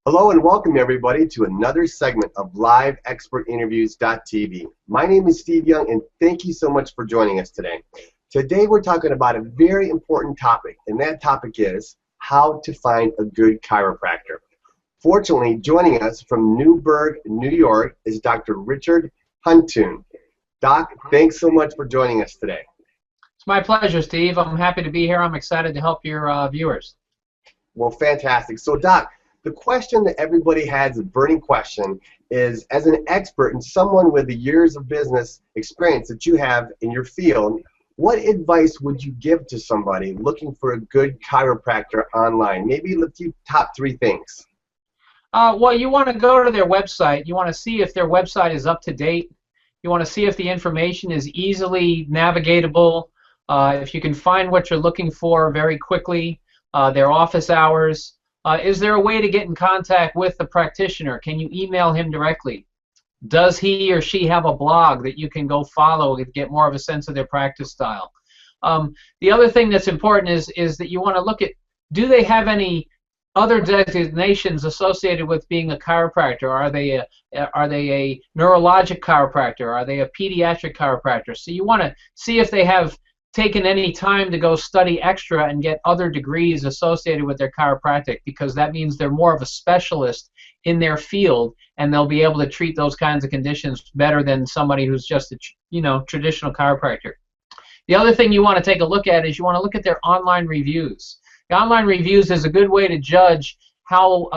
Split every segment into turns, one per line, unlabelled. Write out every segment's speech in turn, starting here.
Hello and welcome everybody to another segment of LiveExpertInterviews.tv. My name is Steve Young and thank you so much for joining us today. Today we're talking about a very important topic, and that topic is how to find a good chiropractor. Fortunately, joining us from Newburgh, New York is Dr. Richard Huntoon. Doc, thanks so much for joining us today.
It's my pleasure, Steve. I'm happy to be here. I'm excited to help your viewers.
Well, fantastic. So, Doc, the question that everybody has, a burning question, is as an expert and someone with the years of business experience that you have in your field, what advice would you give to somebody looking for a good chiropractor online? Maybe the top 3 things.
Well, you want to go to their website. You want to see if their website is up to date. You want to see if the information is easily navigatable, if you can find what you're looking for very quickly, their office hours. Is there a way to get in contact with the practitioner? Can you email him directly? Does he or she have a blog that you can go follow and get more of a sense of their practice style? The other thing that's important is that you want to look at, do they have any other designations associated with being a chiropractor? Are they a neurologic chiropractor? Are they a pediatric chiropractor? So you want to see if they have taken any time to go study extra and get other degrees associated with their chiropractic, because that means they're more of a specialist in their field and they'll be able to treat those kinds of conditions better than somebody who's just a traditional chiropractor. The other thing you want to take a look at is you want to look at their online reviews. The online reviews is a good way to judge how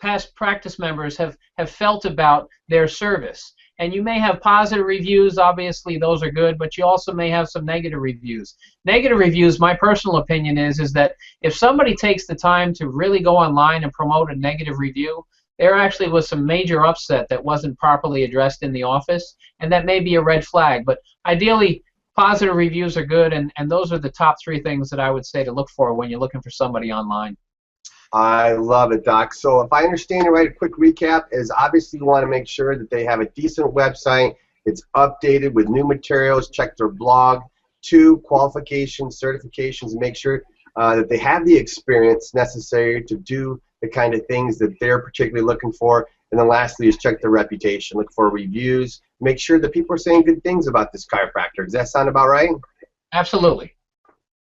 past practice members have felt about their service. And you may have positive reviews, obviously those are good, but you also may have some negative reviews. Negative reviews, my personal opinion is that if somebody takes the time to really go online and promote a negative review, there actually was some major upset that wasn't properly addressed in the office, and that may be a red flag. But ideally, positive reviews are good, and those are the top 3 things that I would say to look for when you're looking for somebody online.
I love it, Doc. So if I understand it right, a quick recap is obviously you want to make sure that they have a decent website, it's updated with new materials, check their blog, 2, qualifications, certifications, and make sure that they have the experience necessary to do the kind of things that they're particularly looking for. And then lastly is check their reputation, look for reviews, make sure that people are saying good things about this chiropractor. Does that sound about right?
Absolutely.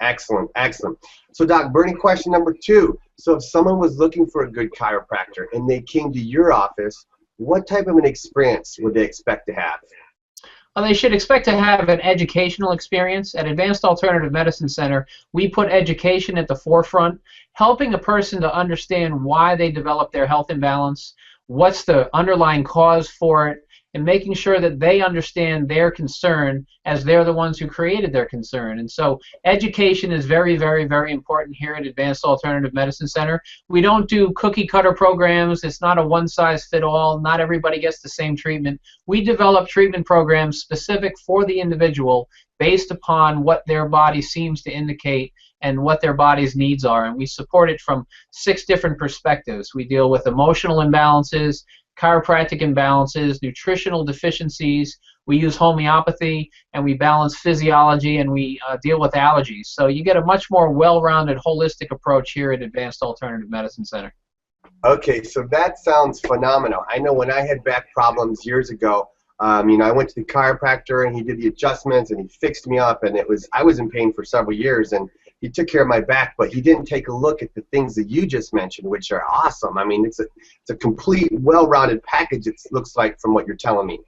Excellent, excellent. So, Doc, burning question number 2. So if someone was looking for a good chiropractor and they came to your office, what type of an experience would they expect to have?
Well, they should expect to have an educational experience. At Advanced Alternative Medicine Center, we put education at the forefront, helping a person to understand why they develop their health imbalance, what's the underlying cause for it, and making sure that they understand their concern as they're the ones who created their concern. And so education is very, very, very important here at Advanced Alternative Medicine Center. We don't do cookie-cutter programs. It's not a one-size-fit-all. Not everybody gets the same treatment. We develop treatment programs specific for the individual based upon what their body seems to indicate and what their body's needs are. And we support it from 6 different perspectives. We deal with emotional imbalances, chiropractic imbalances, nutritional deficiencies, we use homeopathy, and we balance physiology, and we deal with allergies. So you get a much more well-rounded, holistic approach here at Advanced Alternative Medicine Center. Okay,
so that sounds phenomenal. I know when I had back problems years ago, I went to the chiropractor and he did the adjustments and he fixed me up, and I was in pain for several years, and he took care of my back, but he didn't take a look at the things that you just mentioned, which are awesome. I mean, it's a complete, well-rounded package, it looks like, from what you're telling me.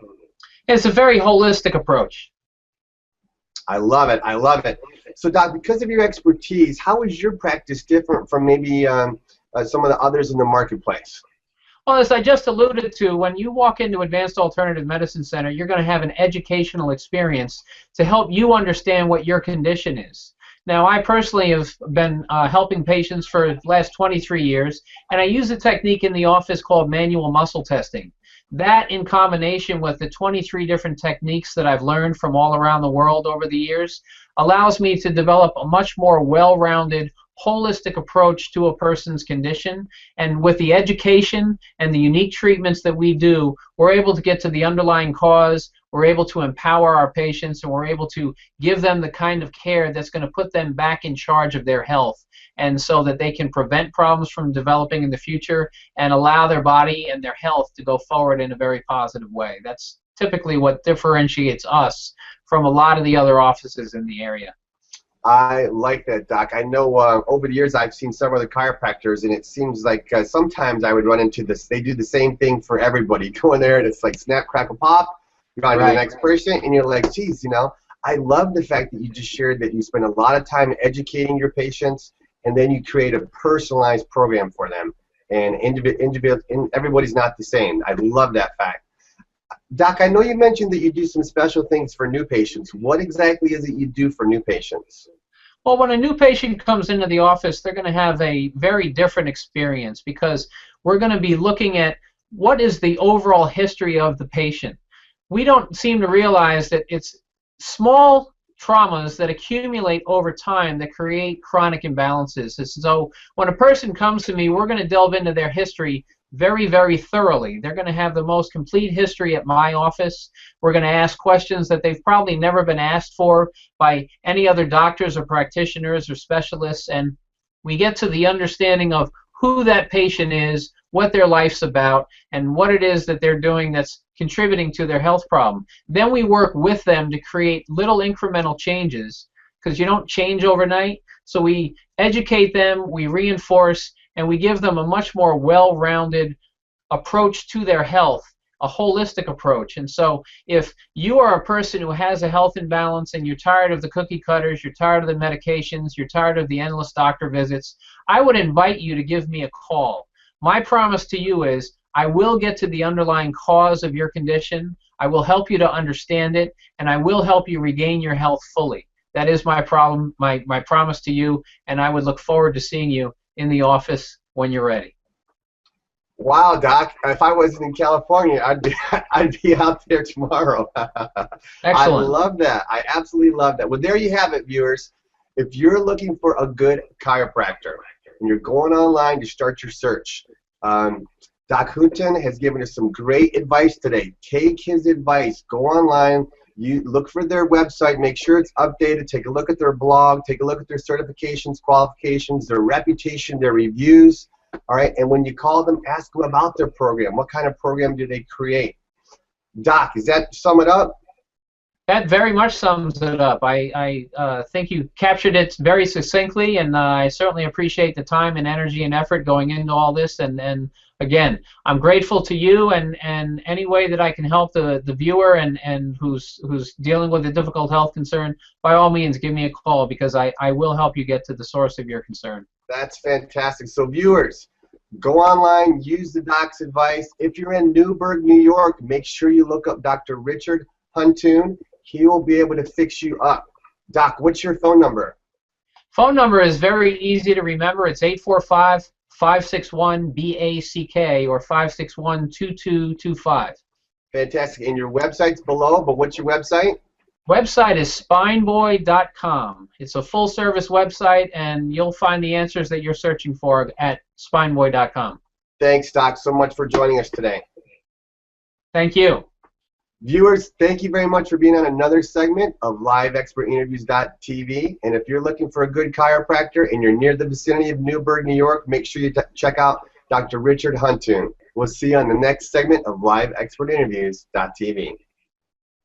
It's a very holistic approach.
I love it. I love it. So, Doc, because of your expertise, how is your practice different from maybe some of the others in the marketplace?
Well, as I just alluded to, when you walk into Advanced Alternative Medicine Center, you're going to have an educational experience to help you understand what your condition is. Now, I personally have been helping patients for the last 23 years, and I use a technique in the office called manual muscle testing. That, in combination with the 23 different techniques that I've learned from all around the world over the years, allows me to develop a much more well-rounded, holistic approach to a person's condition. And with the education and the unique treatments that we do, we're able to get to the underlying cause. we're able to empower our patients, and we're able to give them the kind of care that's going to put them back in charge of their health, and so that they can prevent problems from developing in the future and allow their body and their health to go forward in a very positive way. That's typically what differentiates us from a lot of the other offices in the area.
I like that, Doc. I know over the years I've seen several other chiropractors, and it seems like sometimes I would run into this. They do the same thing for everybody. Go in there, and it's like snap, crackle, pop. You're on to the next person, and you're like, geez, you know, I love the fact that you just shared that you spend a lot of time educating your patients, and then you create a personalized program for them. And everybody's not the same. I love that fact. Doc, I know you mentioned that you do some special things for new patients. What exactly is it you do for new patients?
Well, when a new patient comes into the office, they're going to have a very different experience, because we're going to be looking at what is the overall history of the patient. We don't seem to realize that it's small traumas that accumulate over time that create chronic imbalances. So when a person comes to me, we're going to delve into their history very, very thoroughly. They're going to have the most complete history at my office. We're going to ask questions that they've probably never been asked for by any other doctors or practitioners or specialists, and we get to the understanding of who that patient is, what their life's about, and what it is that they're doing that's contributing to their health problem. Then we work with them to create little incremental changes, because you don't change overnight. So we educate them, we reinforce, and we give them a much more well-rounded approach to their health, a holistic approach. And so if you are a person who has a health imbalance and you're tired of the cookie cutters, you're tired of the medications, you're tired of the endless doctor visits, I would invite you to give me a call. My promise to you is I will get to the underlying cause of your condition, I will help you to understand it, and I will help you regain your health fully. That is my promise to you, and I would look forward to seeing you in the office when you're ready.
Wow, Doc! If I wasn't in California, I'd be out there tomorrow.
Excellent.
I love that. I absolutely love that. Well, there you have it, viewers. If you're looking for a good chiropractor and you're going online to start your search, Doc Hunton has given us some great advice today. Take his advice. Go online. You look for their website, make sure it's updated, take a look at their blog, take a look at their certifications, qualifications, their reputation, their reviews, all right? And when you call them, ask them about their program. What kind of program do they create? Doc, does that sum it up?
That very much sums it up. I think you captured it very succinctly, and I certainly appreciate the time and energy and effort going into all this. And again, I'm grateful to you, and any way that I can help the viewer and who's dealing with a difficult health concern, by all means, give me a call, because I will help you get to the source of your concern.
That's fantastic. So viewers, go online, use the Doc's advice. If you're in Newburgh, New York, make sure you look up Dr. Richard Huntoon. He will be able to fix you up. Doc, what's your phone number?
Phone number is very easy to remember. It's 845-561-BACK or 561-2225.
Fantastic. And your website's below, but what's your website?
Website is spineboy.com. It's a full-service website, and you'll find the answers that you're searching for at spineboy.com.
Thanks, Doc, so much for joining us today.
Thank you.
Viewers, thank you very much for being on another segment of LiveExpertInterviews.tv. And if you're looking for a good chiropractor and you're near the vicinity of Newburgh, New York, make sure you check out Dr. Richard Huntoon. We'll see you on the next segment of LiveExpertInterviews.tv.